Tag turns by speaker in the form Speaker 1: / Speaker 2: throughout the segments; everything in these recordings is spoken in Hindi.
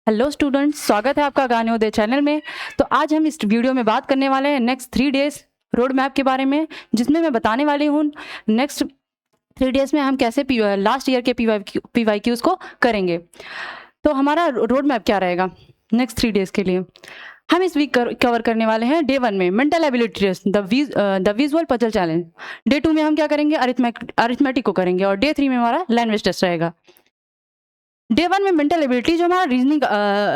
Speaker 1: हेलो स्टूडेंट्स, स्वागत है आपका ज्ञानोदय चैनल में। तो आज हम इस वीडियो में बात करने वाले हैं नेक्स्ट 3 डेज रोड मैप के बारे में, जिसमें मैं बताने वाली हूँ नेक्स्ट 3 डेज में हम कैसे लास्ट ईयर के PYQs को करेंगे। तो हमारा रोड मैप क्या रहेगा नेक्स्ट 3 डेज के लिए। हम इस वीक कवर करने वाले हैं डे 1 में mental ability test, the visual puzzle challenge. Day 2 में हम क्या करेंगे, अरिथमेटिक को करेंगे, और डे 3 में हमारा लैंग्वेज टेस्ट रहेगा। डे 1 में मेंटल एबिलिटी जो हमारा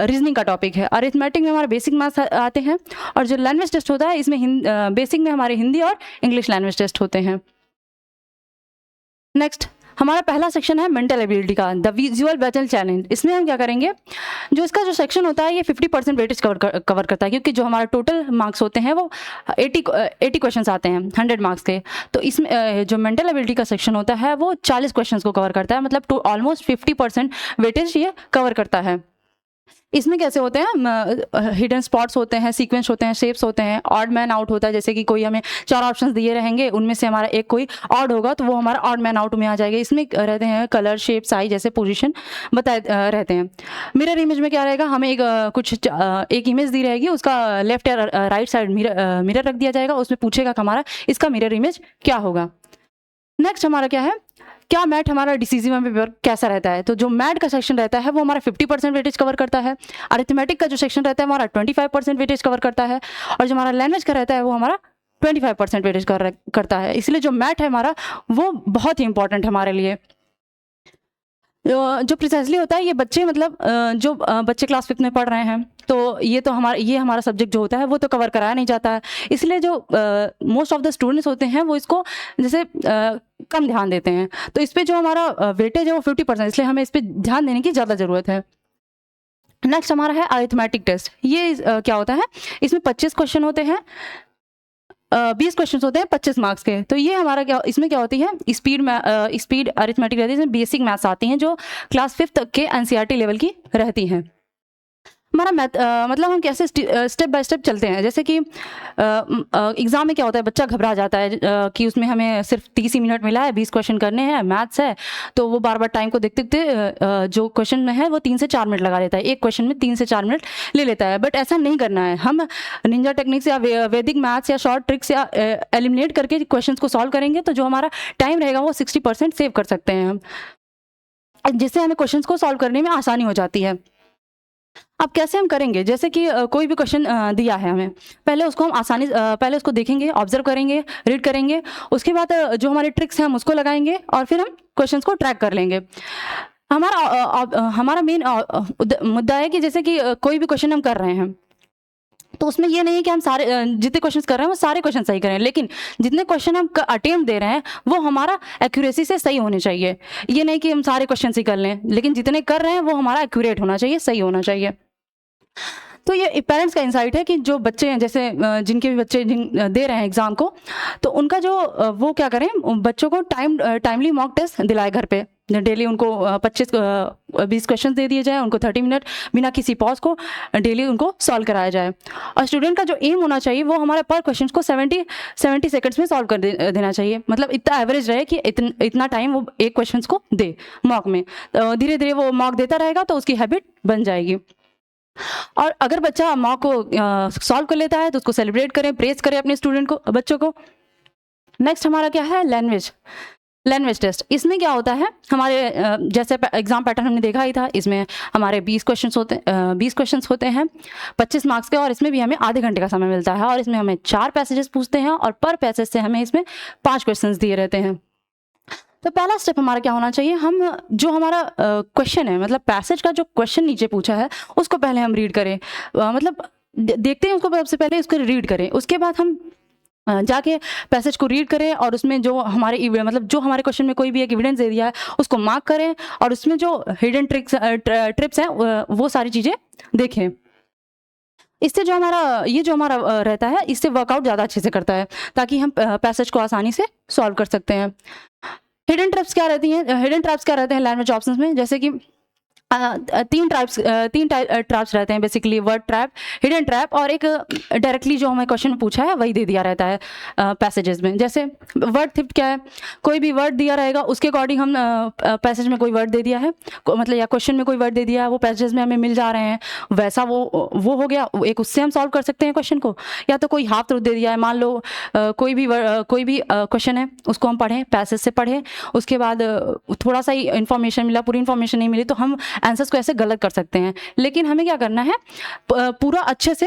Speaker 1: रीजनिंग का टॉपिक है, अरिथमेटिक में हमारे बेसिक मैथ्स आते हैं, और जो लैंग्वेज टेस्ट होता है इसमें बेसिक में हमारे हिंदी और इंग्लिश लैंग्वेज टेस्ट होते हैं। नेक्स्ट हमारा पहला सेक्शन है मेंटल एबिलिटी का, द विजुअल पजल चैलेंज। इसमें हम क्या करेंगे, जो इसका जो सेक्शन होता है ये 50% वेटेज कवर करता है, क्योंकि जो हमारा टोटल मार्क्स होते हैं वो 80 क्वेश्चंस आते हैं 100 मार्क्स के। तो इसमें जो मेंटल एबिलिटी का सेक्शन होता है वो 40 क्वेश्चंस को कवर करता है, मतलब ऑलमोस्ट 50% वेटेज ये कवर करता है। इसमें कैसे होते हैं, हिडन स्पॉट्स होते हैं, सीक्वेंस होते हैं, शेप्स होते हैं, ऑड मैन आउट होता है। जैसे कि कोई हमें 4 ऑप्शंस दिए रहेंगे, उनमें से हमारा एक कोई ऑड होगा तो वो हमारा ऑड मैन आउट में आ जाएगा। इसमें रहते हैं कलर, शेप, साइज जैसे पोजीशन बताए रहते हैं। मिरर इमेज में क्या रहेगा, हमें एक इमेज दी रहेगी, उसका लेफ्ट या राइट साइड मिरर रख दिया जाएगा, उसमें पूछेगा कि हमारा इसका मिरर इमेज क्या होगा। नेक्स्ट हमारा क्या है, क्या मैट हमारा डिसीजन पेपर कैसा रहता है। तो जो मैट का सेक्शन रहता है वो हमारा 50% वेटेज कवर करता है। अरिथमेटिक का जो सेक्शन रहता है हमारा 25% वेटेज कवर करता है, और जो हमारा लैंग्वेज का रहता है वो हमारा 25% वेटेज करता है। इसलिए जो मैट है हमारा वो बहुत ही इंपॉर्टेंट है हमारे लिए। जो प्रिसाइसली होता है, ये बच्चे मतलब जो बच्चे क्लास 5 में पढ़ रहे हैं, तो ये हमारा सब्जेक्ट जो होता है वो तो कवर कराया नहीं जाता है। इसलिए जो मोस्ट ऑफ द स्टूडेंट्स होते हैं वो इसको जैसे कम ध्यान देते हैं। तो इस पर जो हमारा वेटेज है वो 50%, इसलिए हमें इस पर ध्यान देने की ज़्यादा ज़रूरत है। नेक्स्ट हमारा है अरिथमेटिक टेस्ट। ये क्या होता है, इसमें 25 क्वेश्चन होते हैं, 20 क्वेश्चन होते हैं 25 मार्क्स के। तो ये हमारा इसमें क्या होती है, स्पीड अरिथमेटिक रहती है। इसमें बेसिक मैथ्स आती हैं जो क्लास 5 तक के NCERT लेवल की रहती हैं। हमारा मतलब हम कैसे स्टेप बाय स्टेप चलते हैं। जैसे कि एग्ज़ाम में क्या होता है, बच्चा घबरा जाता है कि उसमें हमें सिर्फ 30 ही मिनट मिला है, 20 क्वेश्चन करने हैं, मैथ्स है, तो वो बार बार टाइम को देखते देखते जो क्वेश्चन में है वो 3 से 4 मिनट लगा लेता है, एक क्वेश्चन में 3 से 4 मिनट ले लेता है। बट ऐसा नहीं करना है, हम निंजा टेक्निक्स या वैदिक मैथ्स या शॉर्ट ट्रिक्स या एलिमिनेट करके क्वेश्चन को सॉल्व करेंगे तो जो हमारा टाइम रहेगा वो 60% सेव कर सकते हैं हम, जिससे हमें क्वेश्चन को सॉल्व करने में आसानी हो जाती है। अब कैसे हम करेंगे, जैसे कि कोई भी क्वेश्चन दिया है हमें, पहले उसको हम पहले उसको देखेंगे, ऑब्जर्व करेंगे, रीड करेंगे, उसके बाद जो हमारे ट्रिक्स हैं हम उसको लगाएंगे, और फिर हम क्वेश्चंस को ट्रैक कर लेंगे। हमारा मेन मुद्दा है कि जैसे कि कोई भी क्वेश्चन हम कर रहे हैं तो उसमें ये नहीं है कि हम सारे जितने क्वेश्चंस कर रहे हैं वो सारे क्वेश्चन सही करें, लेकिन जितने क्वेश्चन हम अटेम्प्ट दे रहे हैं वो हमारा एक्यूरेसी से सही होने चाहिए। ये नहीं कि हम सारे क्वेश्चन ही कर लें, लेकिन जितने कर रहे हैं वो हमारा एक्यूरेट होना चाहिए, सही होना चाहिए। तो ये पेरेंट्स का इंसाइट है कि जो बच्चे हैं, जैसे जिनके भी बच्चे दे रहे हैं एग्ज़ाम को, तो उनका जो वो क्या करें, बच्चों को टाइमली मॉक टेस्ट दिलाए घर पे। डेली उनको 25-20 क्वेश्चन दे दिए जाए, उनको 30 मिनट बिना किसी पॉज को डेली उनको सॉल्व कराया जाए। और स्टूडेंट का जो एम होना चाहिए वो हमारे पर क्वेश्चन को 70 सेकंड्स में सॉल्व कर देना चाहिए। मतलब इतना एवरेज रहे कि इतना टाइम वो एक क्वेश्चन को दे मॉक में। धीरे धीरे वो मॉक देता रहेगा तो उसकी हैबिट बन जाएगी। और अगर बच्चा मॉक को सॉल्व कर लेता है तो उसको सेलिब्रेट करें, प्रेज करें अपने बच्चों को। नेक्स्ट हमारा क्या है, लैंग्वेज टेस्ट। इसमें क्या होता है, हमारे जैसे एग्जाम पैटर्न हमने देखा ही था, इसमें हमारे 20 क्वेश्चंस होते हैं 25 मार्क्स के, और इसमें भी हमें आधे घंटे का समय मिलता है, और इसमें हमें 4 पैसेजेस पूछते हैं, और पर पैसेज से हमें इसमें 5 क्वेश्चंस दिए रहते हैं। तो पहला स्टेप हमारा क्या होना चाहिए, हम जो हमारा क्वेश्चन है, मतलब पैसेज का जो क्वेश्चन नीचे पूछा है उसको पहले हम रीड करें, मतलब देखते हैं उसको, सबसे पहले उसको रीड करें, उसके बाद हम जाके पैसेज को रीड करें, और उसमें जो हमारे क्वेश्चन में कोई भी एक एविडेंस दे दिया है उसको मार्क करें, और उसमें जो हिडन ट्रिप्स हैं वो सारी चीज़ें देखें। इससे जो हमारा रहता है, इससे वर्कआउट ज़्यादा अच्छे से करता है, ताकि हम पैसेज को आसानी से सॉल्व कर सकते हैं। हिडन ट्रैप्स क्या रहते हैं लैंग्वेज ऑप्शंस में, जैसे कि तीन ट्रैप्स रहते हैं basically, word trap, hidden trap, और एक डायरेक्टली जो हमें क्वेश्चन पूछा है वही दे दिया रहता है पैसेजेस में। जैसे वर्ड थेफ्ट क्या है, कोई भी वर्ड दिया रहेगा उसके अकॉर्डिंग हम पैसेज में कोई वर्ड दे दिया है, मतलब या क्वेश्चन में कोई वर्ड दे दिया है, वो पैसेज में हमें मिल जा रहे हैं, वैसा वो हो गया एक, उससे हम सॉल्व कर सकते हैं क्वेश्चन को। या तो कोई हाफ ट्रूथ दे दिया है, मान लो कोई भी क्वेश्चन है उसको हम पढ़ें, पैसेज से पढ़ें, उसके बाद थोड़ा सा ही इन्फॉर्मेशन मिला, पूरी इन्फॉर्मेशन नहीं मिली, तो हम आंसर्स को ऐसे गलत कर सकते हैं। लेकिन हमें क्या करना है, पूरा अच्छे से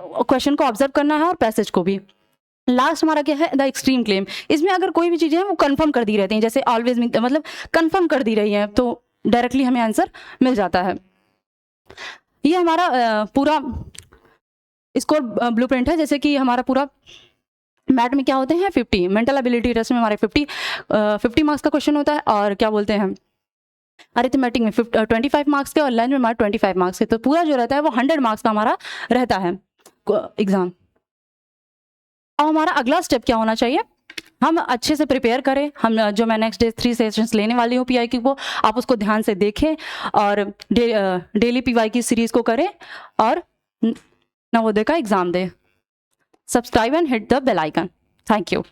Speaker 1: क्वेश्चन को ऑब्जर्व करना है और पैसेज को भी। लास्ट हमारा क्या है, द एक्सट्रीम क्लेम। इसमें अगर कोई भी चीज़ें हैं वो कंफर्म कर दी रहती हैं, जैसे ऑलवेज मतलब कंफर्म कर दी रही है, तो डायरेक्टली हमें आंसर मिल जाता है। ये हमारा पूरा स्कोर ब्लूप्रिंट है। जैसे कि हमारा पूरा मैथ में क्या होते हैं 50, मेंटल एबिलिटी टेस्ट में हमारे 50 मार्क्स का क्वेश्चन होता है, और क्या बोलते हैं अरिथमेटिक में 25 मार्क्स के, और लैंग्वेज में हमारा 25 मार्क्स के। तो पूरा जो रहता है वो 100 मार्क्स का हमारा रहता है एग्जाम। अब हमारा अगला स्टेप क्या होना चाहिए, हम अच्छे से प्रिपेयर करें। हम जो मैं नेक्स्ट डे 3 सेशंस लेने वाली हूँ PYQ को, आप उसको ध्यान से देखें और डेली PYQ सीरीज को करें और नवोदय का एग्जाम दें। Subscribe and hit the bell icon. Thank you.